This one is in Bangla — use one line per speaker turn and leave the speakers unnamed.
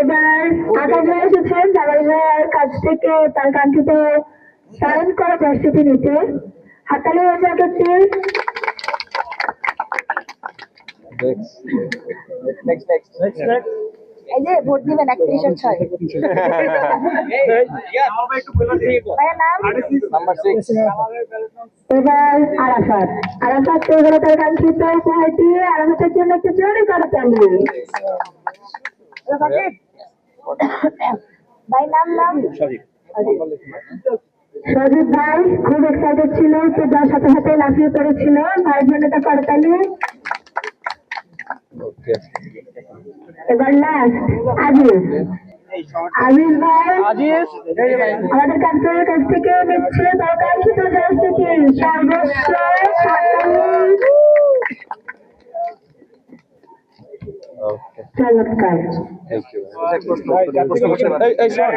এবার আকাশ ভাই এসেছেন জামাল ভাইয়ের কাছ থেকে তার কাঙ্ক্ষিত ধারণ করা জার্সিটি নিতে। হাতালি হয়ে যাক একটি। এই যে ভোট দিবেন 31/6। এবার আরাফাত পেয়ে গেল তার কাঙ্ক্ষিত উপহারটি। আরাফাতের জন্য একটু জোরে করতালি। ভাই নাম সজীব ভাই খুব এক্সাইটেড ছিল, তো যার সাথে সাথে লাফিয়ে পড়েছিল। ভাইয়ের জন্য একটা করতালি। এবার লাস্ট আজিজ ভাই আমাদের কান্ট্রির কাছ থেকে নিচ্ছে তার কাঙ্ক্ষিত জার্সিটি সর্বোচ্চ চমৎকার।